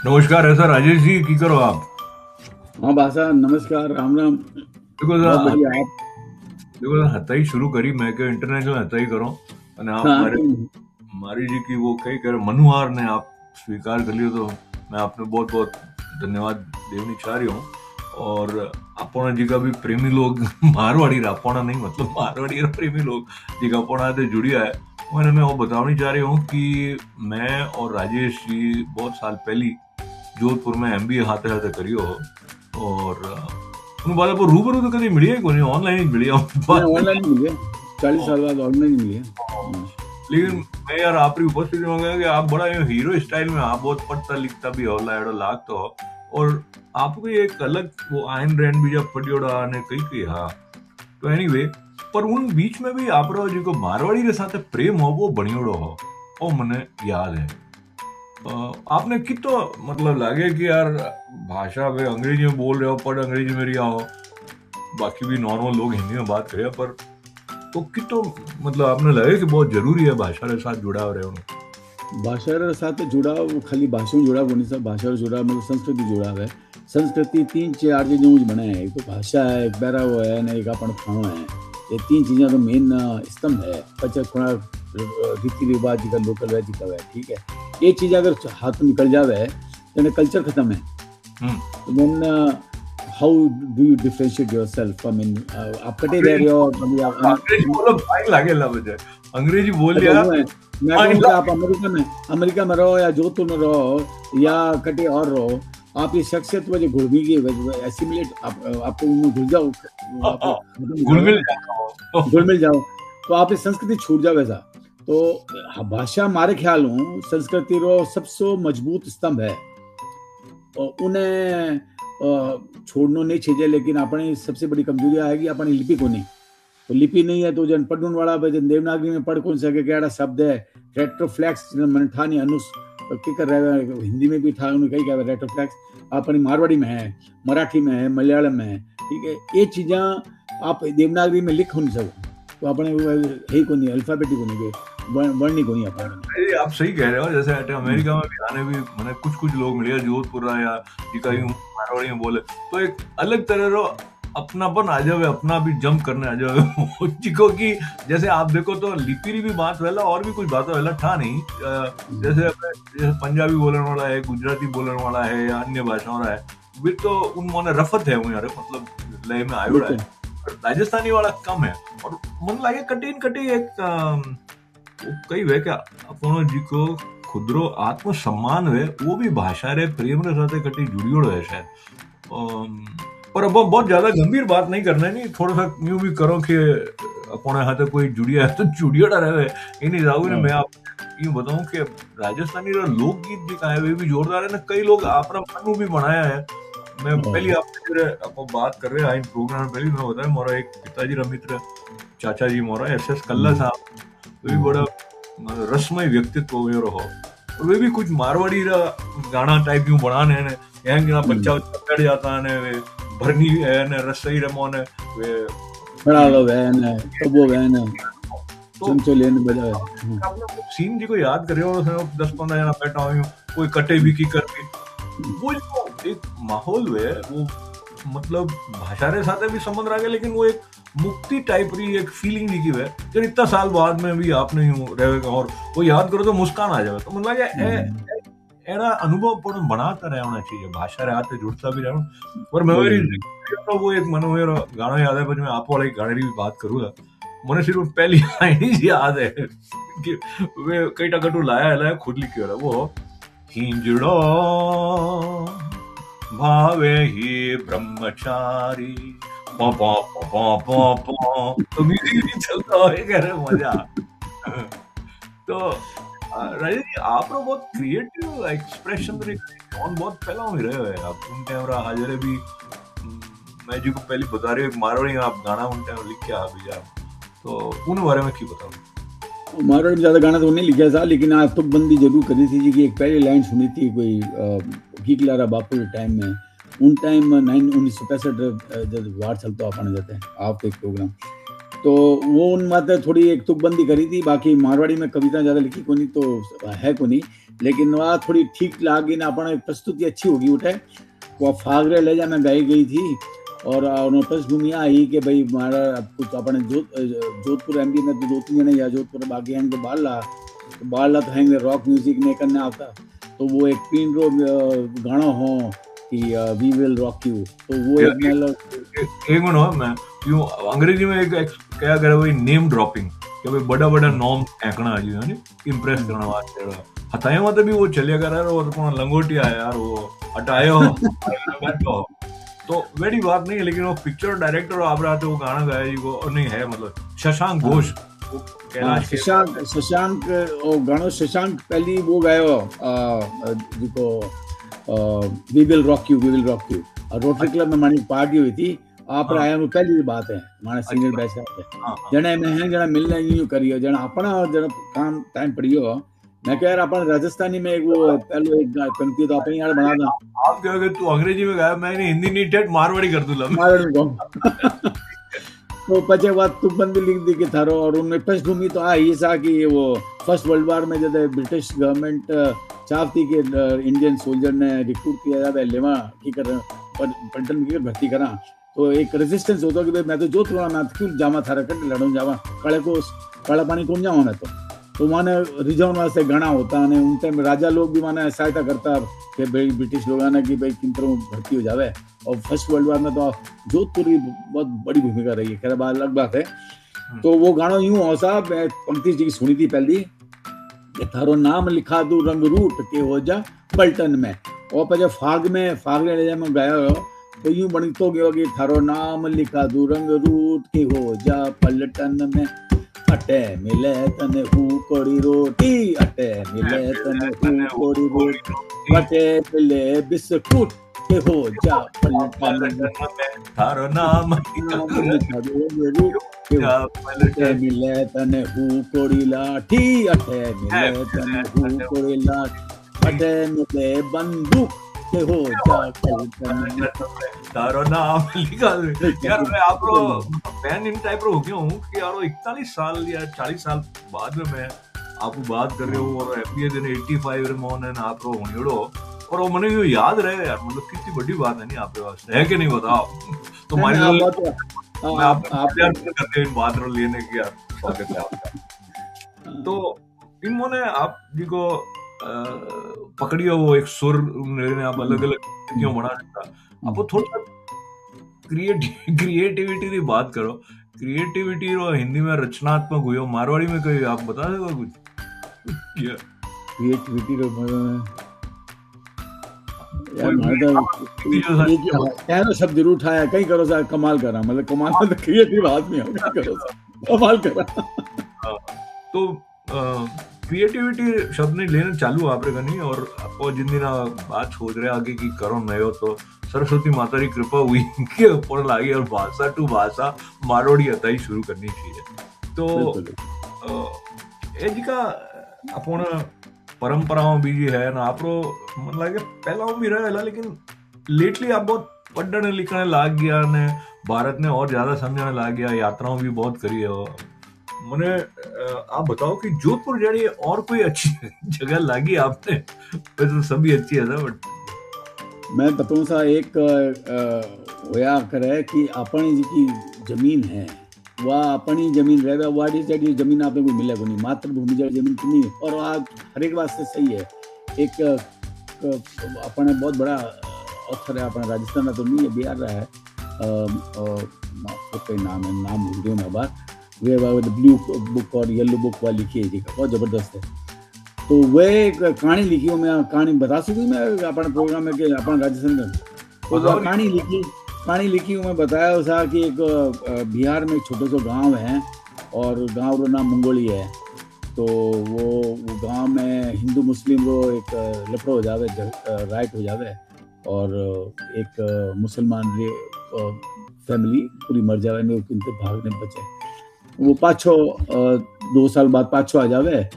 नमस्कार है सर राजेश जी की करो आप। हाँ भाषा नमस्कार राम राम। देखो बहुत सर बढ़िया आप। देखो सर हथाई शुरू करी मैं કે इंटरनेशनल हथाई करो અને आप हाँ मारे क्यों। मारी जी की वो कई कर मनुहार ने आप स्वीकार कर लियो तो मैं आपने बहुत बहुत धन्यवाद देवनी चाह रही हूँ। और अपना जी का भी प्रेमी लोग मारवाड़ी रापोना नहीं मतलब मारवाड़ी और प्रेमी लोग जी का अपना से जुड़िया है। मैंने मैं वो बतानी चाह रही हूँ कि मैं और राजेश जी बहुत साल पहले जोधपुर में एमबीए हाथे हाथे करियो और उन बात पर रूबरू तो कभी मिली है कोई नहीं ऑनलाइन ही मिली नहीं बात ऑनलाइन ही मिले। 40 साल बाद ऑनलाइन ही मिले। लेकिन मैं यार आपकी उपस्थिति में गया कि आप बड़ा हीरो स्टाइल में आप बहुत पढ़ता लिखता भी होला एडो लागतो हो और आपको एक अलग वो आयन रैन भी जब पढ़ियोड़ा ने कई कई हाँ तो एनीवे पर उन बीच में भी आप रो जो मारवाड़ी के साथ प्रेम हो वो बनियोड़ो हो वो मने याद है। आपने कितो मतलब लगे कि यार भाषा वे अंग्रेजी में बोल रहे हो पर अंग्रेजी में रिया हो बाकी भी नॉर्मल लोग हिंदी में बात करे पर तो कितो मतलब आपने लगे कि बहुत जरूरी है भाषा के साथ जुड़ा रहे हो। भाषा रे साथ जुड़ा वो खाली भाषा में जुड़ा कोनी सब भाषा से जुड़ा मतलब संस्कृति जुड़ा है। संस्कृति 3-4 चीजों में बना है। एक तो भाषा है, एक बहराव है ना, एक अपन खाना है। ये 3 चीजें तो मेन स्तंभ है। पचा थोड़ा रीति रिवाज का लोकल है जिका है ठीक है। ये चीज अगर हाथ में निकल जावे तो कल्चर खत्म है। then how do you differentiate yourself? I mean, आप कटे रह रहे हो कभी अंग्रेजी बोलो फाइन लागेला मुझे अंग्रेजी बोल अच्छा लिया वो है। मैं फाइन कहूँ कि आप लागे। अमेरिका में रहो या जोधपुर में रहो या कटे और रहो, आप ये शख्सियत वजह घुल गई एसिमिलेट आपको उनमें घुल जाओ, आप खत्म हो घुल जाओगे मिल ना, जाता हो घुल मिल जाओ तो आप इस संस्कृति छूट जाओ वैसा। तो भाषा मारे ख्याल हूँ संस्कृति रो सबसे मजबूत स्तंभ है और उन्हें छोड़ना नहीं चाहिए। लेकिन अपनी सबसे बड़ी कमजोरी आएगी अपनी लिपि को नहीं। तो लिपि नहीं है तो जन पढ़ने वाला जन देवनागरी में पढ़ कौन सके केड़ा शब्द है रेट्रोफ्लेक्स मन ठानी अनुस की कर रहे हिंदी में भी था उन्हें कही कहा रेट्रोफ्लेक्स अपनी मारवाड़ी में है, मराठी में है, मलयालम में है ठीक है। ये चीज़ें आप देवनागरी में लिख नहीं सको तो अपने है को नहीं अल्फाबेटिक को नहीं वर्णी को नहीं अपने। ये आप सही कह रहे हो जैसे अटे अमेरिका में भी आने भी मैंने कुछ कुछ लोग मिले जोधपुर या जिका यूं मारवाड़ी में बोले तो एक अलग तरह रो अपनापन आ जावे अपना भी जंप करने आ जावे जिको कि जैसे आप देखो तो लिपि भी बात वेला और भी कुछ बात वेला था नहीं जैसे पंजाबी बोलने वाला है गुजराती बोलने वाला है या अन्य भाषाओं वाला है वे तो उन मोने रफत है वो यार मतलब लय में आयो है। बिल्कुल राजस्थानी वाला कम है और मन लागे कटिन कटी एक कई वे क्या अपनो जी को खुदरो आत्मसम्मान है वो भी भाषा रे प्रेम रे साथे कटी जुड़ियोड़ो है शायद। पर अब बहुत ज्यादा गंभीर बात नहीं करना है नहीं थोड़ा सा यूं भी करो कि अपने हाथे कोई जुड़िया है तो जुड़ियोड़ा रहे ये नहीं जाओगे ना। हाँ मैं आप यूं बताऊं कि राजस्थानी रा लोकगीत भी का है वे भी जोरदार है ना कई लोग आपरा मनु भी बनाया है। मैं हाँ, पहली आपसे आपको बात कर रहे हैं प्रोग्राम पहले मैं बताया मोरा एक पिताजी रा मित्र चाचा जी मोरा एस एस कल्ला साहब वे भी बड़ा रसमय व्यक्तित्व हुए रहो और वे भी कुछ मारवाड़ी रा गाना टाइप यूं बनाने ने यहाँ के ना बच्चा चढ़ जाता है वे भरनी है ने रसई रमो ने वे बड़ा लो वैन है कबो वैन है तो चमचो लेने बजा है। आपने सीन जी को याद करे हो 10-15 जना बैठा हुई कोई कटे भी की करती वो जो एक माहौल है वो मतलब भाषा रे साथ भी संबंध रहा लेकिन वो एक मुक्ति टाइप री एक फीलिंग दी की है जब इतना साल बाद में भी आपने यूं रहेगा और वो याद करो तो मुस्कान आ जाए तो मतलब लगे एड़ा अनुभव पर बनाता रहना चाहिए भाषा रे आते जुड़ता भी रहना और मेमोरी तो वो एक मनोहर गाना याद है पर मैं आप वाले गाने की भी बात करूंगा मैंने सिर्फ पहली लाइन ही याद है कि वे कई टकटू लाया खुद लिखी हो रहा वो हिंजड़ो भावे ही ब्रह्मचारी पॉ पॉ पॉ पॉ पॉ तो म्यूजिक भी चलता है कह रहे मजा तो राजेश जी आप लोग बहुत क्रिएटिव एक्सप्रेशन ऑन बहुत पहला ही रहे हो आप उन टाइम हाजिर भी मैं जी को पहले बता रही हूँ मारवाड़ी आप गाना उन टाइम लिख के आ भी जा तो उन बारे में क्यों बताऊँ। मारवाड़ी में ज़्यादा गाना तो नहीं लिखा था लेकिन आज तुकबंदी जरूर करी थी जी की एक पहली लाइन सुनी थी कोई गीकलारा बापू के टाइम में उन टाइम 1965 जब वार चलता अपन जाते हैं आपके एक प्रोग्राम तो वो उन माते थोड़ी एक तुकबंदी करी थी। बाकी मारवाड़ी में कविता ज़्यादा लिखी को नहीं तो है को नहीं लेकिन वह थोड़ी ठीक लागी ना, अपने प्रस्तुति अच्छी होगी उठे वो फागरे ले जा मैं गई थी और उन्होंने पृष्ठभूमि आई कि भाई हमारा कुछ अपने जोधपुर एमपी में तो 2-3 जने या जोधपुर बाकी हैं तो बाल तो हैंगे रॉक म्यूजिक नहीं करने आता, तो वो एक पिन रो गाना हो कि वी विल रॉक यू, तो वो एक मतलब मैं क्यों अंग्रेजी में एक क्या करे वही नेम ड्रॉपिंग कि भाई बड़ा नॉम फेंकना जी है इम्प्रेस करना वास्ते हथाए माते भी वो चलिया कर यार और कौन लंगोटी आया यार वो हटायो बैठो तो वेरी बात नहीं है, लेकिन वो पिक्चर डायरेक्टर आप रहा वो गाना गाया जी को नहीं है मतलब शशांक घोष शशांक वो गानो शशांक पहली वो गायो जिको we will rock you Rotary Club में मानी पार्टी हुई थी आप आया वो पहली बात है माने सिंगल बैच का जने में है जने मिलने यूं करियो जने अपना जने काम टाइम पड़ियो मैं कह रहा अपन राजस्थानी में एक वो पहले एक पंक्ति तो अपन यार बना था आप कहोगे तू अंग्रेजी में गाया मैंने हिंदी नहीं ठेठ मारवाड़ी कर दूला मारवाड़ी को तो पचे बात तू बंदी लिख दी कि थारो और उनमें पृष्ठभूमि तो आई सा कि वो फर्स्ट वर्ल्ड वार में जब ब्रिटिश गवर्नमेंट चाहती कि इंडियन सोल्जर ने रिक्रूट किया जाए लेवा की कर पलटन की भर्ती करा तो एक रेजिस्टेंस होता कि भाई मैं तो जो थोड़ा मैं क्यों जावा थारा कट लड़ूं जावा काला पानी कौन जाऊँ मैं तो माने रिझाने वास्ते घना होता है उन टाइम राजा लोग भी माने सहायता करता कि भाई ब्रिटिश लोग ने कि भाई किंतरों भर्ती हो जावे और फर्स्ट वर्ल्ड वार में तो जोधपुर की बहुत बड़ी भूमिका रही है, खैर बात अलग बात है। तो वो गाना यूं हो सा मैं पंक्ति जी की सुनी थी पहली कि थारो नाम लिखा दू रंग रूट के हो जा पलटन में और पर फाग ले जा मैं गाया हो तो यूं बनी तो गयो कि थारो नाम लिखा दू रंग रूट के हो जा पलटन में अटे मिले तने हुकोड़ी रोटी अटे मिले तने हुकोड़ी रोटी अटे मिले बिस्कुट के हो जा पलटन में थारो नाम अटे मिले तने हुकोड़ी लाठी अटे मिले तने हुकोड़ी लाठी अटे मिले बंदूक के हो जा पलटन तारो नाम लिखा यार मैं आप फैन इन टाइप हो गया हूँ कि यार 41 साल या 40 साल बाद में मैं आपको बात कर रहे हो और एफबीए दिन 85 रे मोन है आप रो होनिड़ो और वो मने यो याद रहे यार मतलब कितनी बड़ी बात है नहीं आपके पास है कि नहीं बताओ तो मैं आप करते हैं बात रो लेने की यार स्वागत है आपका। तो इन मोने आप जी को पकड़ियो वो एक सुर ने आप अलग अलग क्यों बना सकता आपको थोड़ा क्रिएटिविटी की बात करो क्रिएटिविटी रो हिंदी में रचनात्मक हुई मारवाड़ी में कोई आप बता सको कुछ क्रिएटिविटी रो यार शब्द जरूर उठाया कहीं करो सा कमाल करा मतलब कमाल में तो क्रिएटिव आदमी हो करो सा कमाल करा तो क्रिएटिविटी शब्द नहीं लेना चालू आप रे नहीं और आपको जिन दिन बात सोच रहे आगे की करो नयो तो सरस्वती माता की कृपा हुई के ऊपर लागी और भाषा टू भाषा मारवाड़ी अताई शुरू करनी चाहिए। तो ए जी का अपन परंपराओं भी जी है ना आप मन लगे पहला भी रहे लेकिन लेटली आप बहुत पढ़ने लिखने लाग गया ने भारत ने और ज्यादा समझने लाग गया यात्राओं भी बहुत करी है मने आप बताओ कि जोधपुर जानी और कोई अच्छी जगह लागी आपने तो सभी अच्छी है ना बट मैं बताऊं सा एक होया करे कि अपनी जी जमीन है वह अपनी जमीन रहे वाड़ी जड़ी जमीन आपने कोई मिलेगा नहीं मातृभूमि जड़ी जमीन कितनी और आज हर एक वास्ते सही है। एक अपने बहुत बड़ा अवसर है अपना राजस्थान में तो नहीं है बिहार रहा है नाम है नाम भूल गया मैं बात वे ब्लू बुक और येलो बुक वाली लिखी है बहुत जबरदस्त है। तो वे एक कहानी लिखी हो मैं कहानी बता सकूँ मैं अपने प्रोग्राम में कि अपना राजस्थान में तो कहानी लिखी हूँ मैं बताया उसा कि एक बिहार में एक छोटे से गांव है और गांव का नाम मंगोली है। तो वो गांव में हिंदू मुस्लिम वो एक लफड़ो हो जावे राइट हो जावे और एक मुसलमान फैमिली पूरी मर जावे में भागने बचे वो पाछो 2 साल बाद पाछो आ जावे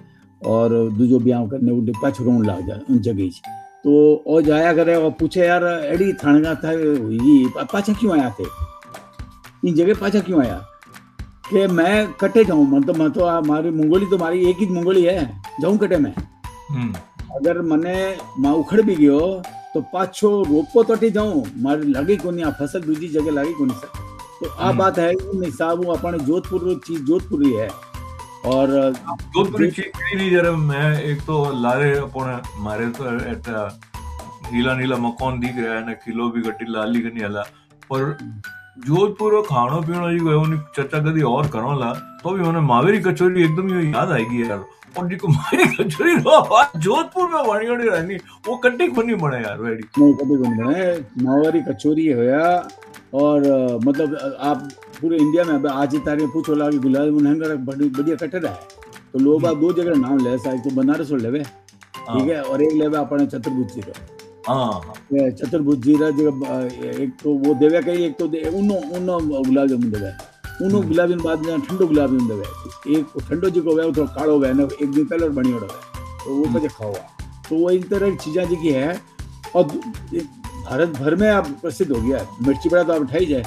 और दूजो ब्याह करने उठे पाछो रोन लाग जाए उन जगह तो और जाया करे और पूछे यार एडी थानगा था हुई पाछा क्यों आया थे इन जगह पाछा क्यों आया कि मैं कटे जाऊं मतलब मैं तो हमारी मंगोली तो हमारी एक ही मंगोली है जाऊं कटे में अगर मने मां उखड़ भी गयो तो पाछो रोपो तटी जाऊं मारे लगी कोनी आ फसल दूजी जगह लगी कोनी सर। तो आ हम्म। बात है इन हिसाब अपने जोधपुर रो चीज जोधपुरी है। और जोधपुरी जो चीज कई नहीं जरा मैं एक तो लारे अपने मारे तो एटा नीला नीला मकान दिख रहा है ना किलो भी गट्टी लाली कनी हला पर जोधपुर रो खानो पीनो जी गयो नी चर्चा कदी और करो ला तो भी मैंने मावेरी कचौरी एकदम ही याद आएगी यार। और जी को मावेरी कचौरी रो बात जोधपुर में बनी होनी रहनी वो कट्टी कोनी बने यार वेड़ी। नहीं कभी गुम है मावारी कचौरी होया। और मतलब आप पूरे इंडिया में अब आज ही तारीख पूछो ला कि गुलाब मुनहंगर बड़ी बढ़िया कटरा है तो लोग बात दो जगह नाम ले सा एक तो बनारस और लेवे ठीक है और एक लेवे अपने चतुर्भुज का। हाँ चतुर्भुज जीरा जगह एक तो वो देवे कहीं एक तो उनो उनो गुलाब जामुन देवे उनो गुलाब जामुन बाद में ठंडो गुलाब जामुन देवे एक ठंडो जी को वे तो कालो वे एक दिन पहले बनी ओड़ा तो वो कजे खाओ तो वो इन तरह की चीजें जी की है। और भारत भर में आप प्रसिद्ध हो गया है मिर्ची बड़ा तो आप उठाई जाए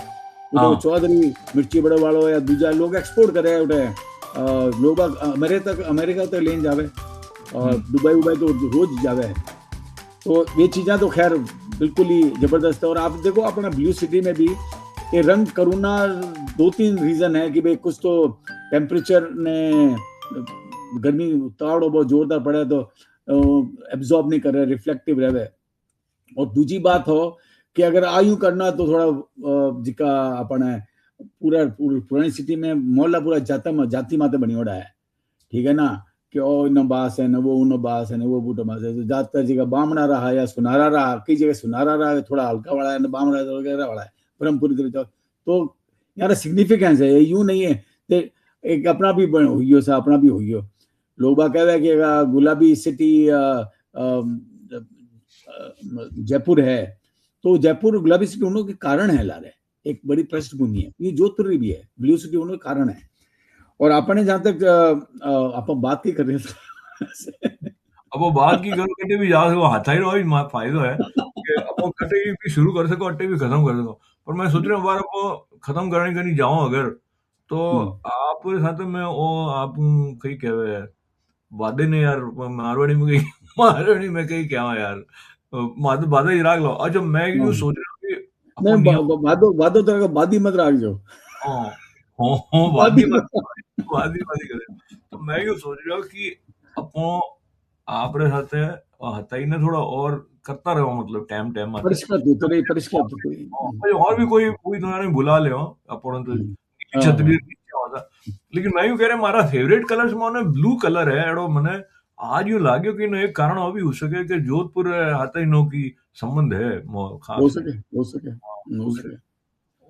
उठे चौधरी मिर्ची बड़ा वालों या दूजा लोग एक्सपोर्ट करे उठे लोग अमेरिका तक लेन जावे और दुबई उबई तो रोज जावे। तो ये चीज़ें तो खैर बिल्कुल ही जबरदस्त है। और आप देखो अपना ब्लू सिटी में भी ये रंग करुणा 2-3 रीजन है कि भाई कुछ तो टेम्परेचर ने गर्मी तावड़ो बहुत जोरदार पड़े तो एब्जॉर्ब नहीं कर रहे रिफ्लेक्टिव रहे। और दूसरी बात हो कि अगर आयु करना तो थोड़ा जिका अपने पूरा पुरानी सिटी में मोहल्ला पूरा जाति माते बनी ओड़ा है ठीक है ना कि ओ इन बास है न वो उन बास है न वो बूटा बास है तो ज्यादातर जगह बामणा रहा या सुनारा रहा कई जगह सुनारा रहा थोड़ा हल्का वाला है न बामणा वगैरह वाला है ब्रह्मपुरी तरह तो यार सिग्निफिकेंस है यूं नहीं है तो एक अपना भी हुई सा अपना भी हुई लोग बात कह रहे हैं कि गुलाबी सिटी जयपुर है तो जयपुर गुलाबी सिटी होने के कारण है लारे एक बड़ी पृष्ठभूमि है ये जोधपुर भी है ब्लू सिटी होने के कारण है। और आपने जहां तक आप बात ही कर रहे थे अब वो बात की करो कटे भी जा सको हाथा ही रो फायदा है कि अब कटे भी शुरू कर सको अट्टे भी खत्म कर सको पर मैं सोच रहा हूँ बार अब खत्म करने का नहीं जाऊं अगर तो आप साथ में वो आप कहीं कहे वादे ने यार मारवाड़ी में कहीं मारवाड़ी में कहीं क्या यार वादा ही राख लो। अच्छा मैं यूं सोच रहा हूँ कि नहीं वादो तरह का वादी मत राख जो वादी वादी करे तो मैं यूं सोच रहा हूँ कि अपो आप रे साथे हताई ने थोड़ा और करता रहो मतलब टाइम टाइम माते और भी कोई कोई तुम्हारे बुला ले अपन तो छतरी नीचे होता लेकिन मैं यूं कह रहा मारा फेवरेट कलर माने ब्लू कलर है एड़ो मने आज यूं लाग्यो कि एक कारण और भी हो सके कि जोधपुर हताई नो की संबंध है खास हो सके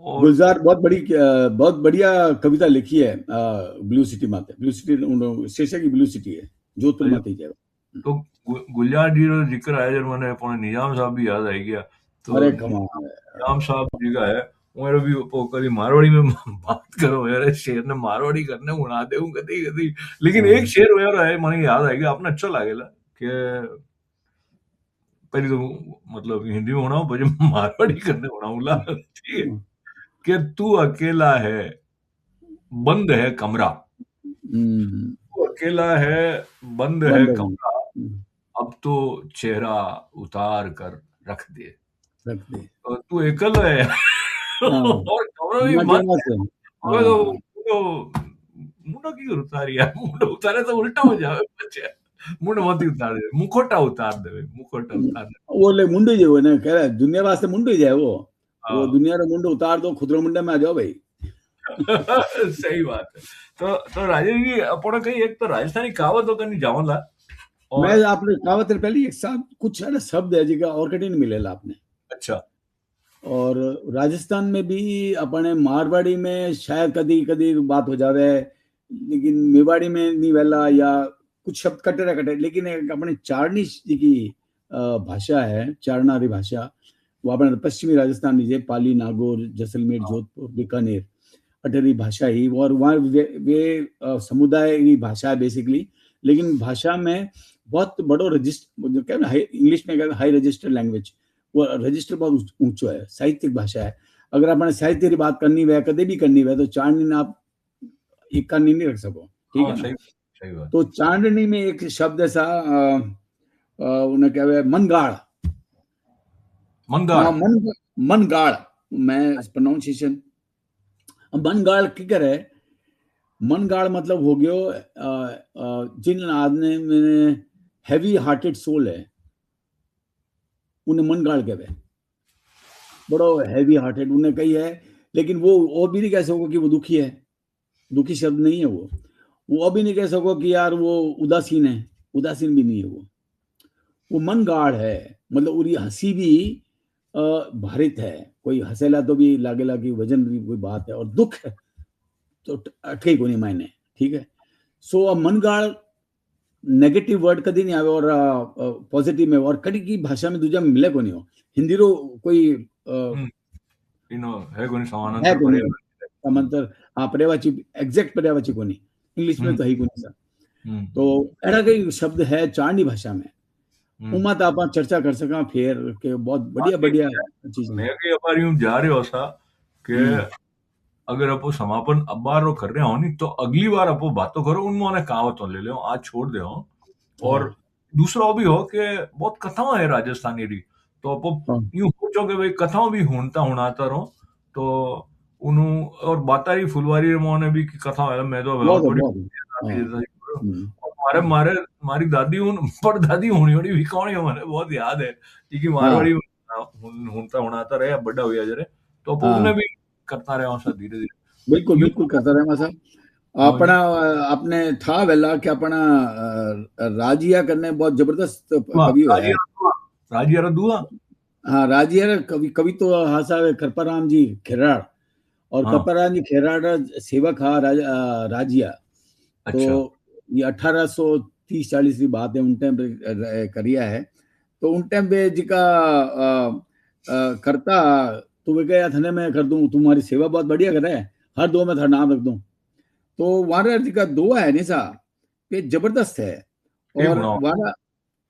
गुलजार बहुत बढ़िया कविता लिखी है ब्लू सिटी माते ब्लू सिटी शीर्षक की ब्लू सिटी है जोधपुर माते जाए तो गुलजार जी रो जिक्र है जब मैंने अपने निजाम साहब भी याद आई गया तो अरे निजाम साहब जी का है मेरे भी कभी मारवाड़ी में बात करो यार शेर ने मारवाड़ी करने उड़ा दे कदी कदी लेकिन एक शेर यार है मैंने याद आएगा आपने अच्छा लागेला कि पहले तो मतलब हिंदी में होना बजे मारवाड़ी करने होना ठीक है कि तू अकेला है बंद है कमरा तू अकेला है बंद है कमरा अब तो चेहरा उतार कर रख दे तो तू एकल है और कमरा भी मत मुंडा की उतारी है मुंडा उतारे तो उल्टा हो जाए बच्चे मुंड मत उतार दे मुखोटा उतार दे मुखोटा उतार दे वो ले मुंडू जो है ना कह रहा दुनिया वास्ते मुंडू जाए वो दुनिया रो मुंडो उतार दो खुदरो मुंडे में आ जाओ भाई सही बात है। तो राजेश जी अपन कहीं एक तो राजस्थानी कहावत होकर नहीं जाओला मैं आपने कहावत पहले एक साथ कुछ है ना शब्द है जिका और कहीं नहीं मिलेला आपने अच्छा और राजस्थान में भी अपने मारवाड़ी में शायद कदी कदी बात हो जावे लेकिन मेवाड़ी में नहीं वेला या कुछ शब्द कटे लेकिन अपने चारनी की भाषा है चारनारी भाषा वो अपने पश्चिमी राजस्थान में पाली नागौर जैसलमेर जोधपुर बीकानेर अटरी भाषा ही और वहाँ वे समुदाय की भाषा है बेसिकली लेकिन भाषा में बहुत बड़ो रजिस्टर क्या ना इंग्लिश में कहते हाई रजिस्टर लैंग्वेज वो रजिस्टर बहुत ऊंचो है साहित्यिक भाषा है। अगर आपने साहित्य की बात करनी है कदे भी करनी है तो चांदनी आप एक नहीं रख सको ठीक है ना? तो चांदनी में एक शब्द ऐसा उन्हें कहे मनगाड़। मंगाड़। हाँ, मनगाड़ मैं प्रोनाउंसिएशन। मनगाड़ की करे, मनगाड़ मतलब हो गयो जिन आदमी में हैवी हार्टेड सोल है उन्हें मनगाड़ कहवे। बड़ो हैवी हार्टेड उन्हें कही है, लेकिन वो भी नहीं कह सको कि वो दुखी है, दुखी शब्द नहीं है वो भी नहीं कह सको कि यार वो उदासीन है, उदासीन भी नहीं है वो मनगाड़ है। मतलब उरी हंसी भी भारित है, कोई हंसेला तो भी लागेला कि वजन की कोई बात है, और दुख है तो अटके को नहीं मायने। ठीक है, सो मनगाड़ नेगेटिव वर्ड कभी नहीं आवे, और पॉजिटिव में और कड़ी की भाषा में दूजा में मिले को नहीं हो। हिंदी रो कोई इनो है कोनी है समानांतर को नहीं पर्याय। समांतर। हाँ, पर्यायवाची एग्जैक्ट पर्यायवाची को नहीं, इंग्लिश में तो है ही को नहीं सा। तो हम्म ऐसा कई शब्द है चारनी भाषा में, हम्म। उमा तो आप चर्चा कर सका फिर के बहुत बढ़िया बढ़िया चीज मैं है। कई बार यूं जा रहे हो सा कि हम्म, अगर अपो समापन अब बार रो कर रहे हो नहीं तो अगली बार अपो बातों करो उनमें कहावत ले ले आज छोड़ दे हो। हाँ और दूसरा वो भी हो कि बहुत कथाएं है राजस्थानी री, तो अपो हाँ यूं सोचो कि भाई कथाओं भी हुनता हुनाता रहो तो उन्हों और बातारी फुलवारी रे मोने भी की कथा है मैं तो बहुत है बड़ी बहुत है। हाँ। दादी जैसा ही करो। हम्म, और मारे मारे मारी दादी उन पर दादी होनी होनी भी कौन है मैंने बहुत याद है क्योंकि हाँ मारवाड़ी हुनता हुनाता रहे बड़ा हुआ जरे तो अपो उन्हें हाँ, भी करता रहे सा धीरे धीरे। तो बिल्कुल यूं बिल्कुल करता रहे मासा। हाँ अपना यूं आपने था वेला कि अपना राजिया करने बहुत जबरदस्त हुआ कवि है। राजिया दुआ। हाँ, राजिया कवि कवि तो हासा करपराम जी खेराड़, और हाँ करपराम जी खेराड़ सेवक हा राजिया। तो अच्छा ये 1830-40 की बात है, उन टाइम पे करिया है। तो उन टाइम पे जिका करता, तो वे कहा थने मैं कर दूं, तुम्हारी सेवा बहुत बढ़िया कर रहा है, हर दो में थारा नाम रख दूं। तो वारा जी का दुआ है निशा, ये जबरदस्त है। एक और गुनाह वारा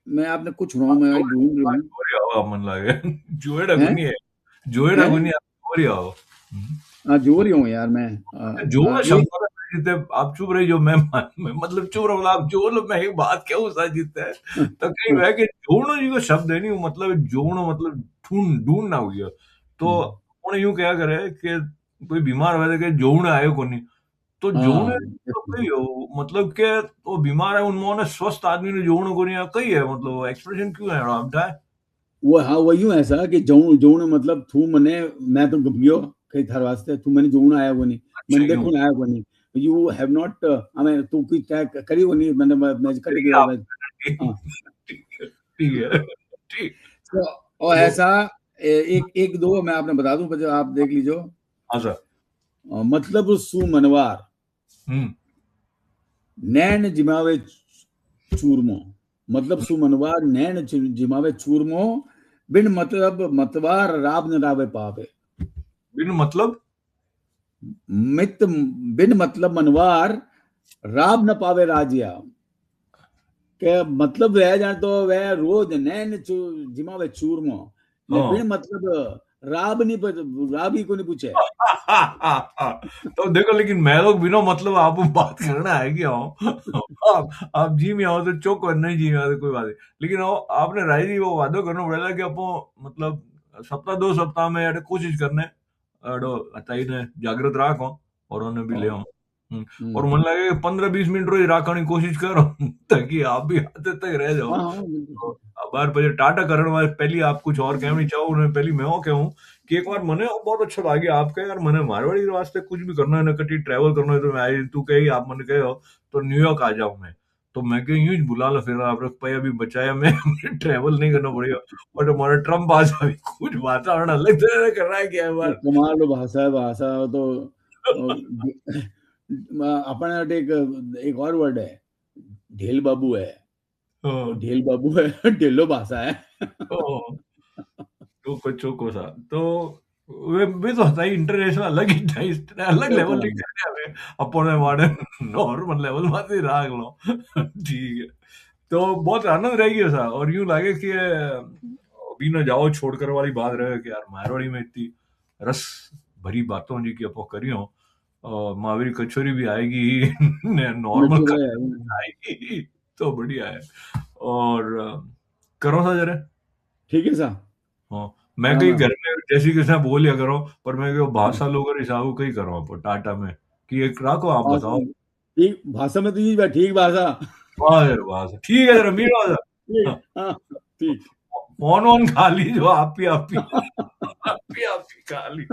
मैं आपने कुछ सुनाऊं, मैं ढूंढ रहा हूँ। जोड़ी आओ मन लागे जोएड़ा हैं गुनी है जोएड़ा हैं गुनी जोड़ी आओ। हाँ, जोर ही हूँ यार मैं। जोड़ शब्द एक पता है जीते आप चुप रही जो मैं मतलब चुप रहो आप जो लो मैं एक बात कहूँ सा जीते है तो कहीं वह के जोड़ो जी को शब्द है नहीं वो मतलब जोड़ो मतलब ढूंढ ढूंढना हो गया। तो उन्हें यूं क्या करे कि कोई बीमार हुआ तो जोड़ने आयो को नहीं तो जोड़ने हाँ, तो कही हो मतलब के वो बीमार है उनमें स्वस्थ आदमी ने जोड़ने को नहीं कही है मतलब एक्सप्रेशन क्यों है आप वो हाँ वो यूं ऐसा कि जौन जौन मतलब तू मने, मैं तो गयो कई थार वास्ते तू मैंने जौन आया वो नहीं, अच्छा मैंने यूं देखो आया वो नहीं। यू हैव नॉट हमें तू कोई तय करी वो नहीं, मैंने मैं कट ठीक है गयो आप मैं। हाँ, ठीक है ठीक। तो और तो ऐसा एक एक दो मैं आपने बता दूं, पर जो आप देख लीजिए। हाँ सर। मतलब सु मनवार हम्म नैन जिमावे चूरमो। मतलब सु मनवार नैन जिमावे चूरमो, बिन मतलब मतवार राब न रावे पावे। बिन मतलब मित बिन मतलब मनवार राब न पावे राजिया। के मतलब वह जान तो वह रोज नैन जिमावे चूरमो, ले हाँ बिन मतलब राब नहीं राब ही को नहीं पूछे। तो देखो लेकिन मैं लोग बिना मतलब आप बात करना है कि आप जी में आओ तो चौक और नहीं जी में आओ तो कोई बात नहीं लेकिन आपने राय दी वो वादो करना पड़ेगा कि आपको मतलब सप्ताह दो सप्ताह में अरे कोशिश करने अड़ो अताई ने जागृत राखो और उन्हें भी ले आओ। और मन लगे 15-20 मिनट रोज राखने की कोशिश करो ताकि आप भी आते तक रह जाओ। हाँ हाँ बिल्कुल तो सही। अब बार बजे टाटा करण वाले पहली आप कुछ और कहना चाहो उन्हें पहली मैं वो कहूँ कि एक बार मने बहुत अच्छा लगे आपका यार मने मारवाड़ी के वास्ते कुछ भी करना है ना कटी ट्रैवल करना है तो मैं आई तू कही आप मन कहे हो तो न्यूयॉर्क आ जाऊं मैं तो मैं कहीं यूं ही बुला लो फिर आप रुक पाए अभी बचाया मैं ट्रैवल नहीं करना पड़ेगा। और हमारा ट्रम्प आ जाए कुछ वातावरण अलग तरह कर रहा है क्या वो बार। कमाल भाषा है, भाषा तो अपने एक एक और वर्ड है, ढेल बाबू है। वो हाँ, ढेल बाबू है ढेलो भाषा है। हाँ, चोको चोको सा तो वे तो था इंटरनेशनल अलग ही था अलग लेवल की करने हमें अपने माडे नॉर्मल लेवल माते राख लो ठीक है। तो बहुत आनंद रह गया था और यूं लगे कि अभी ना जाओ छोड़कर वाली बात रहे कि यार मारवाड़ी में इतनी रस भरी बातों जी की अपो करियो और महावीर कचौरी भी आएगी नॉर्मल मशहूर है। आएगी तो बढ़िया है। और करो सा जरा। ठीक है सा। हाँ, मैं हाँ कहीं हाँ घर में जैसी किसी बोलिया करो, पर मैं क्यों भाषा लोग हिसाब कहीं करो आप टाटा में कि एक राखो आप भाषा बताओ। में ठीक, भाषा में तो ये बात ठीक भाषा। वाह यार वाह, ठीक है जरा मीठा सा। ठीक, हाँ, हाँ ठीक। फोन वोन खा ली जो आप ही खा ली।